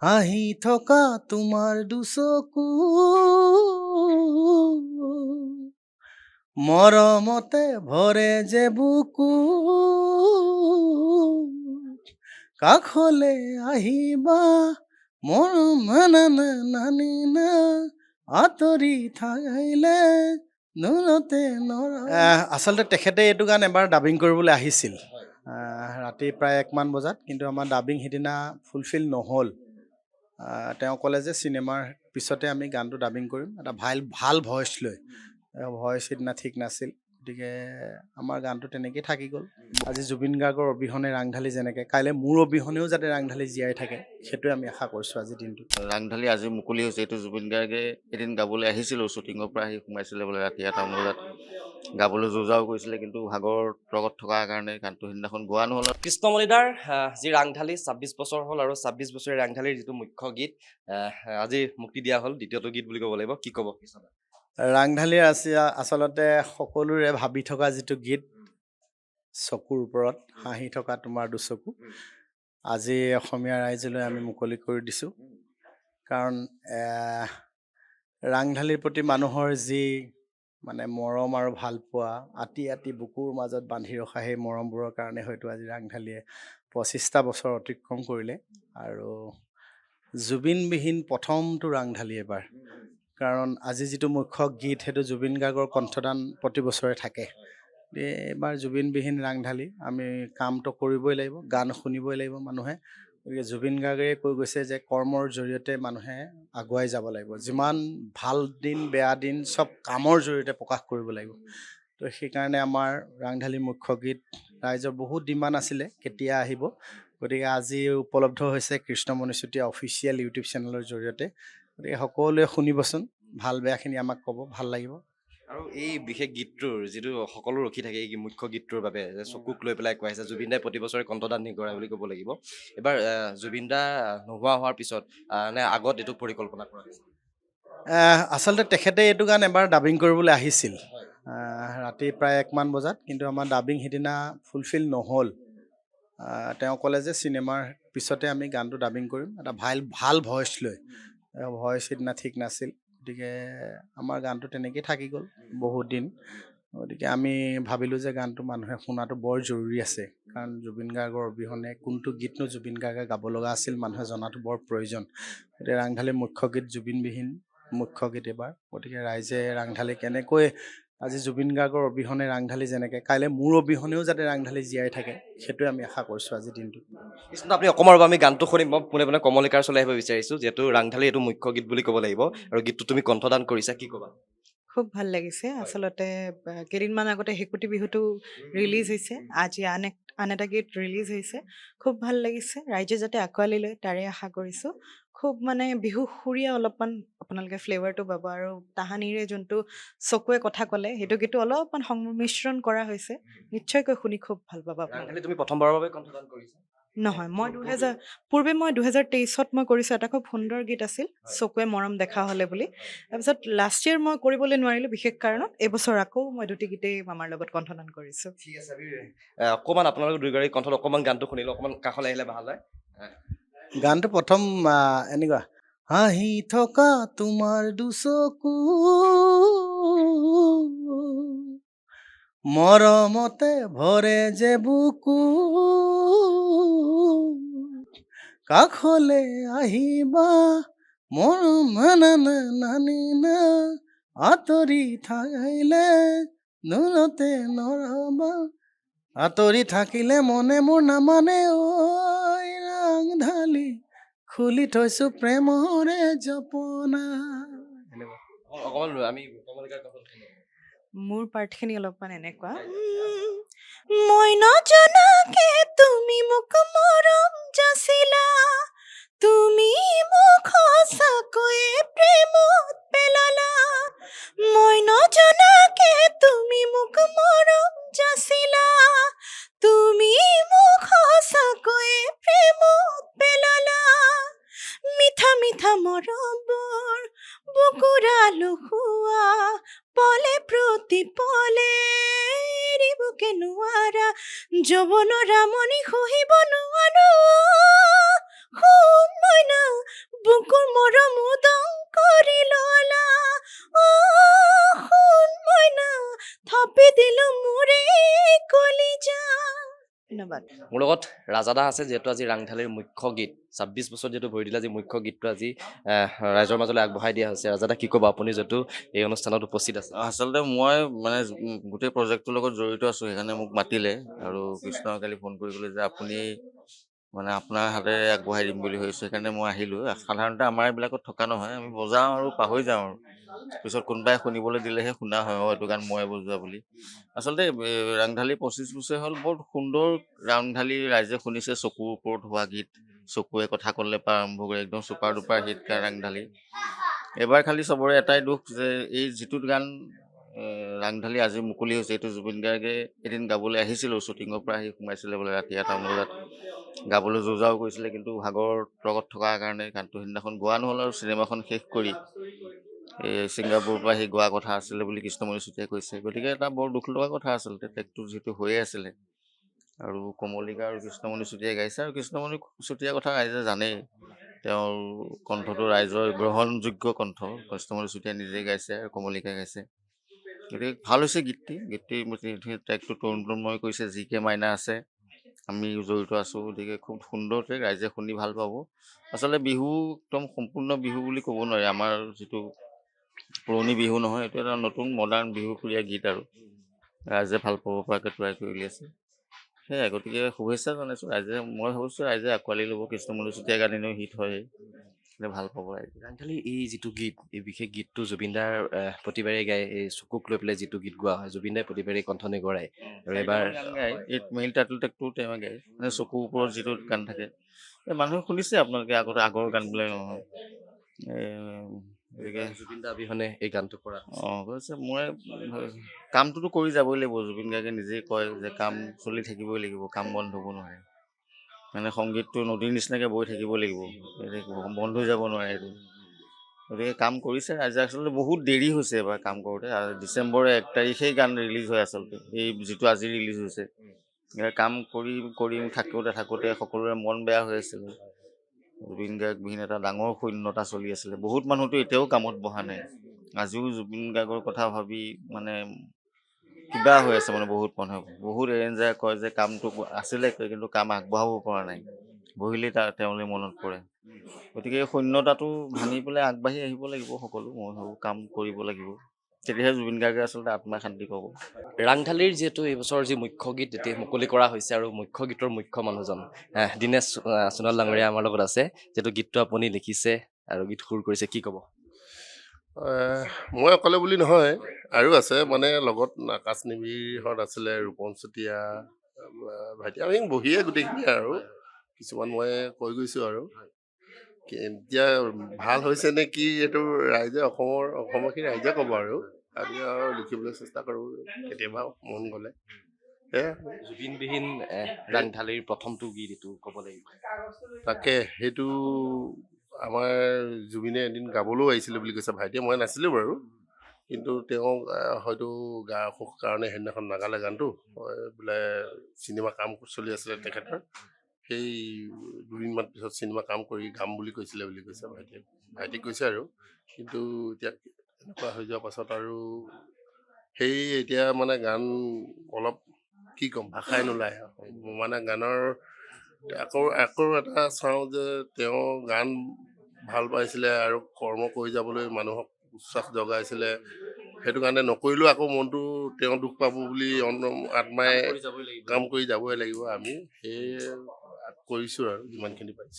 হাঁহি থকা তোমাৰ দুচকু মৰমতে ভৰে যে বুকু কাষলে আহিবা মৰম নানি না আঁতৰি থাকিলে দূৰতে আচলতে তেখেতে এইটো গান এবাৰ ডাবিং কৰিবলৈ আহিছিল ৰাতি প্ৰায় 1মান বজাত, কিন্তু আমাৰ ডাবিং সিদিনা ফুলফিল নহ'ল। তেওঁ ক'লে যে চিনেমাৰ পিছতে আমি গানটো ডাবিং কৰিম, এটা ভাল ভইচ লৈ। ভইচ সিদিনা ঠিক নাছিল, গতিকে আমাৰ গানটো তেনেকেই থাকি গ'ল। আজি জুবিন গাৰ্গৰ অবিহনে ৰাংঢালী যেনেকৈ, কাইলৈ মোৰ অবিহনেও যাতে ৰাংঢালী জীয়াই থাকে, সেইটোৱে আমি আশা কৰিছোঁ আজিৰ দিনটো। ৰাংঢালী আজি মুকলি হৈছে। এইটো জুবিন গাৰ্গে এদিন গাবলৈ আহিছিল, শ্বুটিঙৰ পৰা আহি সোমাইছিলে বোলে ৰাতি 8টা বজাত, গাবলৈ যোজাও কৰিছিলে, কিন্তু ভাগৰ লগত থকাৰ কাৰণে গানটো সিদিনাখন গোৱা নহ'ল। কৃষ্ণমণিদাৰ যি ৰাংঢালী 26 বছৰ হ'ল, আৰু 26 বছৰীয়া ৰাংঢালীৰ যিটো মুখ্য গীত আজি মুক্তি দিয়া হ'ল, দ্বিতীয়টো গীত বুলি ক'ব লাগিব। কি ক'ব কৃষ্ণদা? ৰাংঢালীৰ আচলতে সকলোৰে ভাবি থকা যিটো গীত, চকুৰ ওপৰত হাঁহি থকা তোমাৰ দুচকু, আজি অসমীয়া ৰাইজলৈ আমি মুকলি কৰি দিছোঁ। কাৰণ ৰাংঢালীৰ প্ৰতি মানুহৰ যি মানে মৰম আৰু ভাল পোৱা, আতি আতি বুকুৰ মাজত বান্ধি ৰখা সেই মৰমবোৰৰ কাৰণে হয়তো আজি ৰাংঢালীয়ে 25টা বছৰ অতিক্ৰম কৰিলে। আৰু জুবিনবিহীন প্ৰথমটো ৰাংঢালী এবাৰ, কাৰণ আজি যিটো মুখ্য গীত সেইটো জুবিন গাৰ্গৰ কণ্ঠদান প্ৰতি বছৰে থাকে। এইবাৰ জুবিনবিহীন ৰাংঢালী, আমি কামটো কৰিবই লাগিব, গান শুনিবই লাগিব মানুহে। গতিকে জুবিন গাৰ্গে কৈ গৈছে যে কৰ্মৰ জৰিয়তে মানুহে আগুৱাই যাব লাগিব, যিমান ভাল দিন বেয়া দিন চব কামৰ জৰিয়তে প্ৰকাশ কৰিব লাগিব। তো সেইকাৰণে আমাৰ ৰাংঢালী মুখ্য গীত ৰাইজৰ বহুত ডিমাণ্ড আছিলে কেতিয়া আহিব, গতিকে আজি উপলব্ধ হৈছে কৃষ্ণমণি চুতীয়া অফিচিয়েল ইউটিউব চেনেলৰ জৰিয়তে। গতিকে সকলোৱে শুনিবচোন, ভাল বেয়াখিনি আমাক ক'ব, ভাল লাগিব। আৰু এই বিশেষ গীতটোৰ যিটো সকলো ৰখি থাকে, এই মুখ্য গীতটোৰ বাবে যে চকুক লৈ পেলাই কোৱা হৈছে, জুবিন দাই প্ৰতি বছৰে কণ্ঠদান নকৰে বুলি ক'ব লাগিব। এবাৰ জুবিন দা নোহোৱা হোৱাৰ পিছত নে আগত এইটো পৰিকল্পনা কৰা হৈছে? আচলতে তেখেতে এইটো গান এবাৰ ডাবিং কৰিবলৈ আহিছিল ৰাতি প্ৰায় 1মান বজাত, কিন্তু আমাৰ ডাবিং সিদিনা ফুলফিল নহ'ল। তেওঁ ক'লে যে চিনেমাৰ পিছতে আমি গানটো ডাবিং কৰিম, এটা ভাল ভইচ লৈ। ভইচ সিদিনা ঠিক নাছিল, গতিকে আমাৰ গানটো তেনেকেই থাকি গ'ল বহুত দিন। গতিকে আমি ভাবিলোঁ যে গানটো মানুহে শুনাটো বৰ জৰুৰী আছে, কাৰণ জুবিন গাৰ্গৰ অবিহনে কোনটো গীতনো জুবিন গাৰ্গে গাব লগা আছিল মানুহে জনাটো বৰ প্ৰয়োজন। গতিকে ৰাংঢালীৰ মুখ্য গীত জুবিনবিহীন মুখ্য গীত এবাৰ। গতিকে ৰাইজে ৰাংঢালী কেনেকৈ, আজি জুবিন গাৰ্গৰ অবিহনে ৰাংঢালী যেনেকৈ, কাইলৈ মোৰ অবিহনেও যাতে ৰাংঢালী জীয়াই থাকে, সেইটোৱে আমি আশা কৰিছোঁ আজিৰ দিনটো। কৃষ্ণ, আপুনি অকণমান ৰ'ব, আমি গানটো শুনিম। মই পোনে পোনে কমলিকাৰ ওচৰলৈ আহিব বিচাৰিছোঁ, যিহেতু ৰাংঢালী এইটো মুখ্য গীত বুলি ক'ব লাগিব, আৰু গীতটো তুমি কণ্ঠদান কৰিছা, কি ক'বা? খুব ভাল লাগিছে। আচলতে কেইদিনমান আগতে হেকুটি বিহুটো ৰিলিজ হৈছে, আজি আন এটা গীত ৰিলিজ হৈছে। খুব ভাল লাগিছে, ৰাইজে যাতে আঁকোৱালি লয় তাৰে আশা কৰিছোঁ। খুব মানে বিহু সুৰীয়া অলপমান আপোনালোকে ফ্লেভাৰটো পাব, আৰু তাহানিৰে যোনটো চকুৱে কথা ক'লে সেইটো গীতটো অলপমান সংমিশ্ৰণ কৰা হৈছে। নিশ্চয়কৈ শুনি খুব ভাল পাব আপোনালোকে। ৰাংঢালী তুমি প্ৰথমবাৰৰ বাবে কণ্ঠদান কৰিছা? নহয়, পূৰ্বে মই 2023ত মই কৰিছোঁ, এটা খুব সুন্দৰ গীত আছিল, চকুৱে মৰম দেখা হ'লে বুলি। তাৰপিছত লাষ্ট ইয়েৰ মই কৰিবলৈ নোৱাৰিলোঁ বিশেষ কাৰণত। এইবছৰ আকৌ মই দুটি গীতেই মামাৰ লগত কণ্ঠদান কৰিছোঁ। ঠিক আছে, আমি অকণমান আপোনালোক দুয়োগৰাকী কণ্ঠত অকণমান গানটো শুনিলোঁ, অকণমান কাষলৈ আহিলে ভাল হয়। গানটো প্ৰথম এনেকুৱা, হাঁহি থকা তোমাৰ দুচকু মৰমতে ভৰে যে বুকু কাষলে আহিবা মৰম নানি না আঁতৰি থাকিলে দূৰতে নৰবা আঁতৰি থাকিলে মনে মোৰ নামানে ঐ ৰাংঢালী খুলি থৈছো প্ৰেমৰে জপনা। অকণমান আমি কমলিকাৰ কণ্ঠত শুনো। মোৰ পাৰ্টখিনি অলপমান এনেকুৱা, মই নজনাকে তুমি মোক মৰম যাচিলা, তুমি মোক সঁচাকৈয়ে প্ৰেমত পেলালা, মই নজনাকে তুমি মোক মৰম যাচিলা, তুমি মোক সঁচাকৈয়ে প্ৰেমত পেলালা, মিঠা মিঠা মৰমবোৰ বুকুৰা লুহুৱা, পলে প্ৰতি পলে এৰিবকে নোৱাৰা, যৌৱনৰ ৰামনি সহিব নোৱাৰো, শুন মইনা মৰম উদং কৰি ললা সোণ মইনা থপি দিলো মোৰে কলিজা। ধন্যবাদ। মোৰ লগত ৰাজাদা আছে, যিহেতু আজি ৰাংঢালীৰ মুখ্য গীত ২৬ বছৰ যিহেতু ভৰি দিলে, আজি মুখ্য গীতটো আজি ৰাইজৰ মাজলৈ আগবঢ়াই দিয়া হৈছে। ৰাজাদা, কি ক'ব আপুনি যিহেতু এই অনুষ্ঠানত উপস্থিত আছে? আচলতে মই মানে গোটেই প্ৰজেক্টটোৰ লগত জড়িত আছোঁ, সেইকাৰণে মোক মাতিলে আৰু কৃষ্ণই কালি ফোন কৰি ক'লে যে আপুনি মানে আপোনাৰ হাতেৰে আগবঢ়াই দিম বুলি ভাবিছোঁ, সেইকাৰণে মই আহিলোঁ। সাধাৰণতে আমাৰ এইবিলাকত থকা নহয়, আমি বজাওঁ আৰু পাহৰি যাওঁ আৰু পিছত কোনোবাই শুনিবলৈ দিলেহে শুনা হয়, এইটো গান মই বজোৱা বুলি। আচলতে ৰাংঢালী ২৫ বছৰ হ'ল, বৰ সুন্দৰ ৰাংঢালী ৰাইজে শুনিছে। চকুৰ ওপৰত হোৱা গীত, চকুৱে কথা ক'লে পৰা আৰম্ভ কৰি একদম চুপাৰ ডুপাৰ হিট গান ৰাংঢালী। এবাৰ খালি চবৰে এটাই দুখ যে এই যিটো গান ৰাংঢালী আজি মুকলি হৈছে, এইটো জুবিন গাৰ্গে এদিন গাবলৈ আহিছিল, শ্বুটিঙৰ পৰা আহি সোমাইছিলে বোলে ৰাতি ৮টা বজাত গাবলৈ যো-যাও কৰিছিলে, কিন্তু ভাগৰ লগত থকাৰ কাৰণে গানটো সেইদিনাখন গোৱা নহ'ল আৰু চিনেমাখন শেষ কৰি এই ছিংগাপুৰৰ পৰা আহি গোৱা কথা আছিলে বুলি কৃষ্ণমণি চুতীয়াই কৈছে। গতিকে এটা বৰ দুখ লগা কথা আচলতে, টেকটো যিহেতু হৈয়ে আছিলে আৰু কমলিকা আৰু কৃষ্ণমণি চুতীয়াই গাইছে, আৰু কৃষ্ণমণি চুতীয়াৰ কথা ৰাইজে জানেই, তেওঁৰ কণ্ঠটো ৰাইজৰ গ্ৰহণযোগ্য কণ্ঠ। কৃষ্ণমণি চুতীয়াই নিজে গাইছে আৰু কমলিকাই গাইছে। গতিকে ভাল হৈছে গীতটি ট্ৰেকটো তৰুণময় কৰিছে, জি কে মাইনা আছে, আমি জড়িত আছোঁ। গতিকে খুব সুন্দৰ ট্ৰেক, ৰাইজে শুনি ভাল পাব। আচলতে বিহু একদম সম্পূৰ্ণ বিহু বুলি ক'ব নোৱাৰি, আমাৰ যিটো পুৰণি বিহু নহয়, এইটো এটা নতুন মডাৰ্ণ বিহুপ্ৰিয়া গীত আৰু ৰাইজে ভাল পাব পৰাকৈ তৈয়াৰ কৰি উলিয়াইছে। সেয়াই, গতিকে শুভেচ্ছা জনাইছোঁ ৰাইজে। মই ভাবিছোঁ ৰাইজে আঁকোৱালি ল'ব, কৃষ্ণমণি চুতীয়া গান এনেও হিট হয়, ভাল পাব ৰাইজে। ৰাংঢালীৰ এই যিটো গীত, এই বিশেষ গীতটো জুবিনদাৰ প্ৰতিবাৰে গায়, এই চকুক লৈ পেলাই যিটো গীত গোৱা হয়, জুবিনদাই প্ৰতিবাৰে কণ্ঠ নিগৰায় আৰু এবাৰ গান গায়, এই মেইন টাইটেল ট্ৰেকটো তেওঁ গায়, মানে চকুৰ ওপৰত যিটো গান থাকে। মানুহে শুনিছে আপোনালোকে আগৰ গানবিলাক নহয়, গতিকে জুবিনদা অবিহনে এই গানটো কৰা কৈছে মই কামটোতো কৰি যাবই লাগিব। জুবিন গাৰ্গে নিজেই কয় যে কাম চলি থাকিবই লাগিব, কাম বন্ধ হ'ব নোৱাৰে। মানে সংগীতটো নদীৰ নিচিনাকৈ বৈ থাকিব লাগিব, বন্ধ হৈ যাব নোৱাৰে এইটো। গতিকে কাম কৰিছে ৰাইজে। আচলতে বহুত দেৰি হৈছে এবাৰ কাম কৰোঁতে, ডিচেম্বৰ ১ তাৰিখেই গান ৰিলিজ হয় আচলতে, এই যিটো আজি ৰিলিজ হৈছে। কাম কৰি থাকোঁতে সকলোৰে মন বেয়া হৈ আছিলে। জুবিন গাৰ্গবিহীন এটা ডাঙৰ শূন্যতা চলি আছিলে। বহুত মানুহতো এতিয়াও কামত বহা নাই, আজিও জুবিন গাৰ্গৰ কথা ভাবি মানে কিবা হৈ আছে। মানে বহুত মানুহে, বহুত এৰেঞ্জাৰে কয় যে কামটো আছিলে কিন্তু কাম আগবঢ়াব পৰা নাই, বহিলেই তেওঁলৈ মনত পৰে। গতিকে এই শূন্যতাটো ভাঙি পেলাই আগবাঢ়ি আহিব লাগিব সকলো, মই ভাবোঁ কাম কৰিব লাগিব, তেতিয়াহে জুবিন গাৰ্গে আচলতে আত্মাই শান্তি পাব। ৰাংঢালীৰ যিহেতু এইবছৰ যি মুখ্য গীত এতিয়া মুকলি কৰা হৈছে, আৰু মুখ্য গীতৰ মুখ্য মানুহজন দীনেশ সোণোৱাল ডাঙৰীয়া আমাৰ লগত আছে, যিহেতু গীতটো আপুনি লিখিছে আৰু গীত সুৰ কৰিছে, কি ক'ব? মই অকলে বুলি নহয়, আৰু আছে মানে লগত আকাশ নিবিড়হঁত আছিলে, ৰূপন চুতীয়া, ভাইটি, আমি বহিয়ে গোটেইখিনি আৰু কিছুমান মই কৈ গৈছোঁ আৰু এতিয়া ভাল হৈছে নে কি এইটো ৰাইজে অসমৰখিনি ৰাইজে ক'ব আৰু আমি আৰু লিখিবলৈ চেষ্টা কৰোঁ কেতিয়াবা মন গ'লে। সেয়া জুবিনবিহীন ৰাংঢালীৰ প্ৰথমটো গীত এইটো ক'ব লাগিব। তাকে সেইটো আমাৰ জুবিনে এদিন গাবলৈও আহিছিলে বুলি কৈছে ভাইটিয়ে, মই নাছিলোঁ বাৰু, কিন্তু তেওঁ হয়তো গা অসুখ কাৰণে সেইদিনাখন নাগালে গানটো। বোলে চিনেমা কাম চলি আছিলে তেখেতৰ, সেই দুদিনমান পিছত চিনেমা কাম কৰি গাম বুলি কৈছিলে বুলি কৈছে ভাইটিক কৈছে আৰু। কিন্তু এতিয়া এনেকুৱা হৈ যোৱাৰ পাছত আৰু সেই এতিয়া মানে গান অলপ কি ক'ম, ভাষাই নোলায় মানে গানৰ। আকৌ এটা চাওঁ যে তেওঁ গান ভাল পাইছিলে আৰু কৰ্ম কৰি যাবলৈ মানুহক উচ্ছ্বাস জগাইছিলে, সেইটো কাৰণে নকৰিলেও আকৌ মনটো তেওঁ দুখ পাব বুলি আত্মাই কাম কৰি যাবই লাগিব। আমি সেয়ে কৰিছোঁ আৰু যিমানখিনি পাৰিছোঁ।